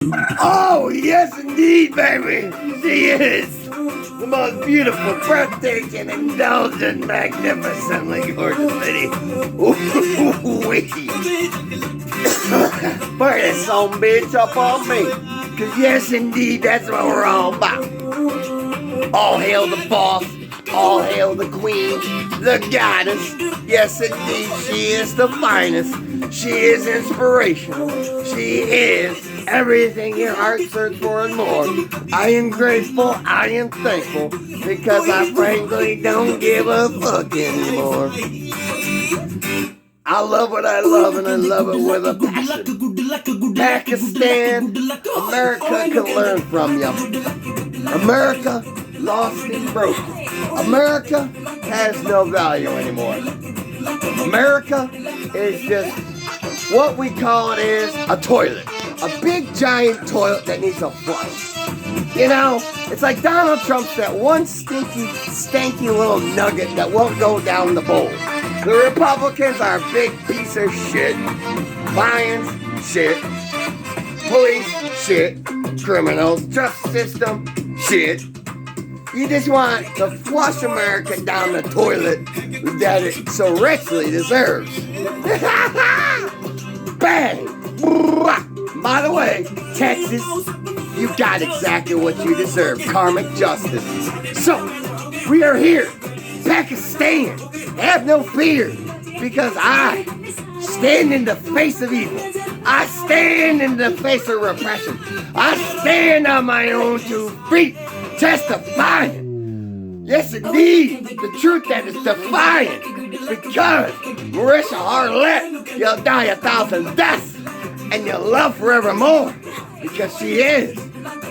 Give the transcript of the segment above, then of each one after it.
Oh, yes, indeed, baby. She is the most beautiful, breathtaking, indulgent, magnificently gorgeous lady. Ooh-wee. Put this son bitch up on me. Cause yes, indeed, that's what we're all about. All hail the boss. All hail the queen, the goddess. Yes, indeed, she is the finest. She is inspirational. She is everything your heart searches for and more. I am grateful, I am thankful, because I frankly don't give a fuck anymore. I love what I love, and I love it with a passion. Pakistan, America can learn from you. America, lost and broken. America has no value anymore. America is just what we call it is a toilet. A big giant toilet that needs a flush. You know, it's like Donald Trump's that one stinky, stanky little nugget that won't go down the bowl. The Republicans are a big piece of shit. Lions, shit. Police, shit. Criminals, justice system, shit. You just want to flush America down the toilet that it so richly deserves. Bang! By the way, Texas, you got exactly what you deserve. Karmic justice. So, we are here. Pakistan. Have no fear. Because I stand in the face of evil. I stand in the face of repression. I stand on my own 2 feet. Testifying. Yes, indeed. The truth that is defiant. Because Marisha Harlett, you'll die 1,000 deaths. And you'll love forevermore. Because she is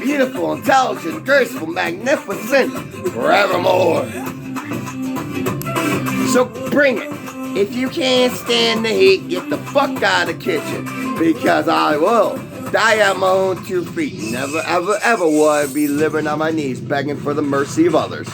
beautiful, intelligent, graceful, magnificent, forevermore. So bring it. If you can't stand the heat, get the fuck out of the kitchen. Because I will die on my own 2 feet. Never, ever, ever will I be living on my knees begging for the mercy of others.